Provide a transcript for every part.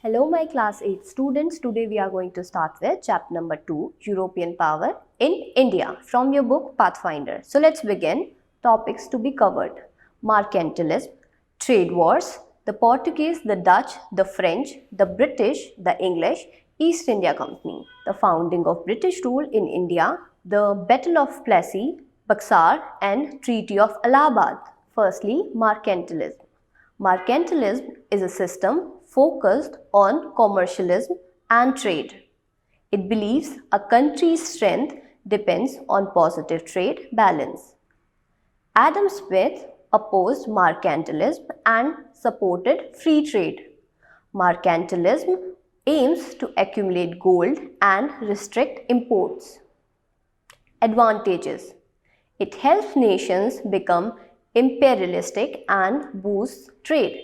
Hello my class 8 students, today we are going to start with chapter number 2, European Power in India from your book Pathfinder. So let's begin. Topics to be covered: mercantilism, trade wars, the Portuguese, the Dutch, the French, the British, the English, East India Company, the founding of British rule in India, the Battle of Plassey, Buxar and Treaty of Allahabad. Firstly, mercantilism. Mercantilism is a system focused on commercialism and trade. It believes a country's strength depends on positive trade balance. Adam Smith opposed mercantilism and supported free trade. Mercantilism aims to accumulate gold and restrict imports. Advantages: it helps nations become imperialistic and boosts trade.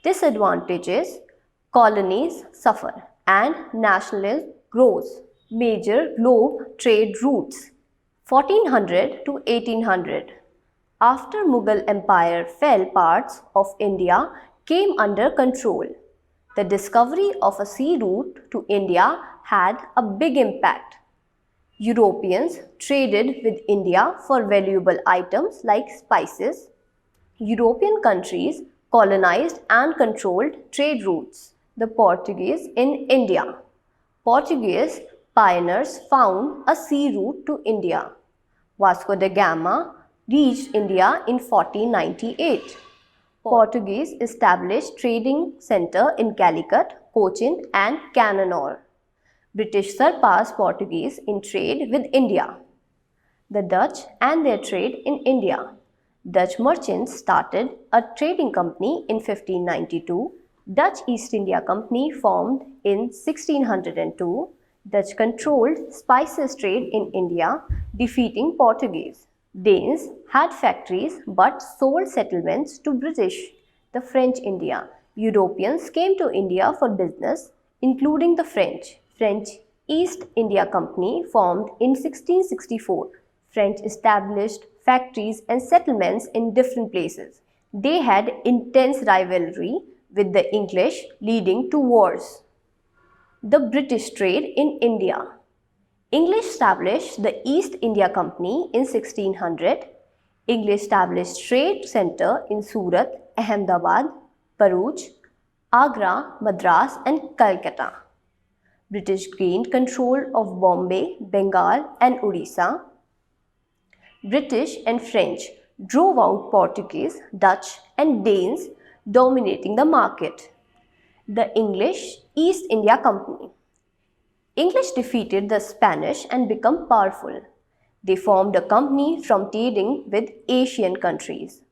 Disadvantages: colonies suffer and nationalism grows. Major globe trade routes: 1400 to 1800. After Mughal Empire fell, parts of India came under control. The discovery of a sea route to India had a big impact. Europeans traded with India for valuable items like spices. European countries colonized and controlled trade routes. The Portuguese in India. Portuguese pioneers found a sea route to India. Vasco da Gama reached India in 1498. Portuguese established trading center in Calicut, Cochin and Cananore. British surpassed Portuguese in trade with India. The Dutch and their trade in India. Dutch merchants started a trading company in 1592. Dutch East India Company formed in 1602. Dutch controlled spices trade in India, defeating Portuguese. Danes had factories but sold settlements to British. The French India. Europeans came to India for business, including the French. French East India Company formed in 1664. French established factories and settlements in different places. They had intense rivalry with the English, leading to wars. The British trade in India. English established the East India Company in 1600. English established trade center in Surat, Ahmedabad, Bharuch, Agra, Madras and Calcutta. British gained control of Bombay, Bengal and Orissa. British and French drove out Portuguese, Dutch and Danes, dominating the market. The English East India Company. English defeated the Spanish and became powerful. They formed a company from trading with Asian countries.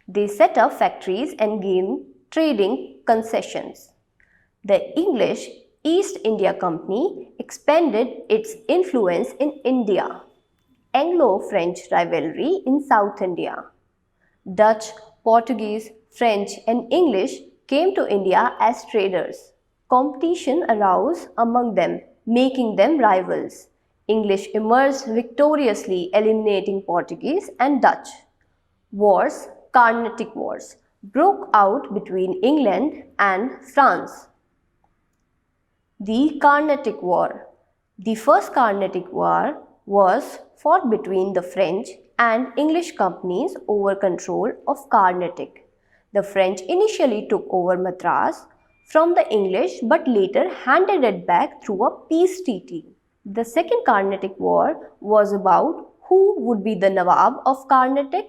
They set up factories and gained trading concessions. The English East India Company expanded its influence in India. Anglo-French rivalry in South India. Dutch, Portuguese, French and English came to India as traders. Competition arose among them, making them rivals. English emerged victoriously, eliminating Portuguese and Dutch. Wars, Carnatic Wars, broke out between England and France. The Carnatic War. The first Carnatic War was fought between the French and English companies over control of Carnatic. The French initially took over Madras from the English but later handed it back through a peace treaty. The Second Carnatic War was about who would be the Nawab of Carnatic,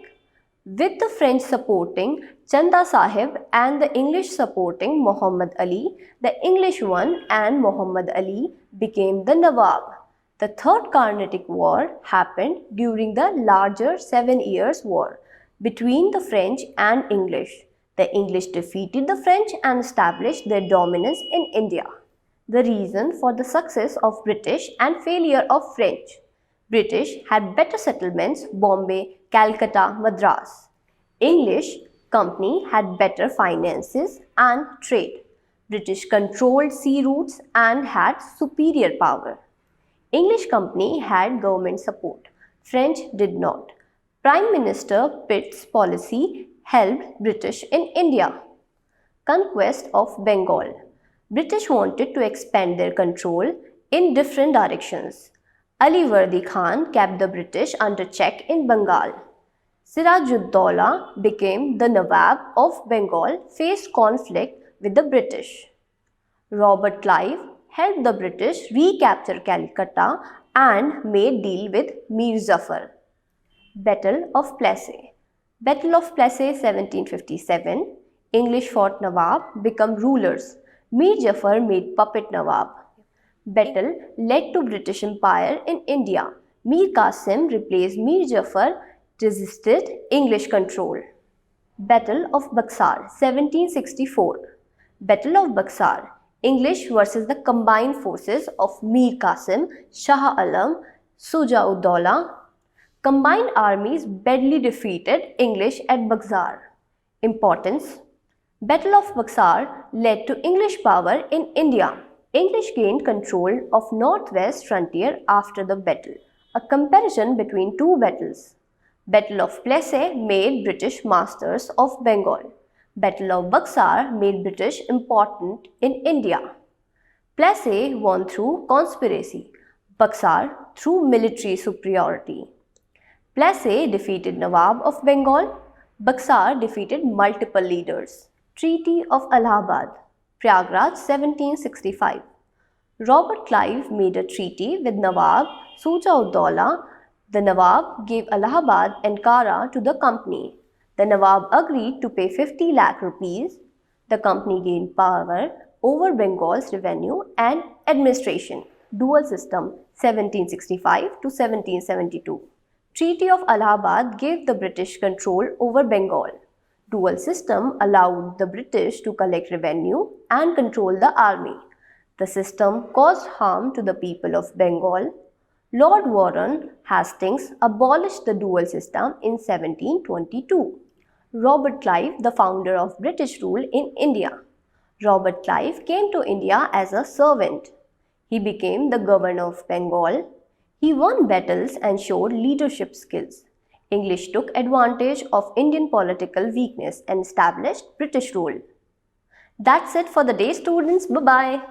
with the French supporting Chanda Sahib and the English supporting Muhammad Ali. The English won and Muhammad Ali became the Nawab. The Third Carnatic War happened during the larger 7 Years' War between the French and English. The English defeated the French and established their dominance in India. The reason for the success of British and failure of French. British had better settlements: Bombay, Calcutta, Madras. English company had better finances and trade. British controlled sea routes and had superior power. English company had government support. French did not. Prime Minister Pitt's policy helped British in India. Conquest of Bengal. British wanted to expand their control in different directions. Ali Vardi Khan kept the British under check in Bengal. Siraj-ud-Dawla became the Nawab of Bengal, faced conflict with the British. Robert Clive helped the British recapture Calcutta and made deal with Mir Jafar. Battle of Plassey. Battle of Plassey 1757. English fought Nawab, become rulers. Mir Jafar made puppet Nawab. Battle led to British Empire in India. Mir Qasim replaced Mir Jafar, resisted English control. Battle of Buxar 1764. Battle of Buxar. English versus the combined forces of Mir Qasim, Shah Alam, Shuja-ud-Dawla. Combined armies badly defeated English at Buxar. Importance. Battle of Buxar led to English power in India. English gained control of northwest frontier after the battle. A comparison between two battles. Battle of Plassey made British masters of Bengal. Battle of Buxar made British important in India. Plassey won through conspiracy. Buxar through military superiority. Plassey defeated Nawab of Bengal. Buxar defeated multiple leaders. Treaty of Allahabad, Prayagraj 1765. Robert Clive made a treaty with Nawab Shuja-ud-Dawla. The Nawab gave Allahabad and Kara to the company. The Nawab agreed to pay 50 lakh rupees. The company gained power over Bengal's revenue and administration. Dual system 1765 to 1772. Treaty of Allahabad gave the British control over Bengal. Dual system allowed the British to collect revenue and control the army. The system caused harm to the people of Bengal. Lord Warren Hastings abolished the dual system in 1722. Robert Clive, the founder of British rule in India. Robert Clive came to India as a servant. He became the governor of Bengal. He won battles and showed leadership skills. English took advantage of Indian political weakness and established British rule. That's it for the day, students. Bye-bye.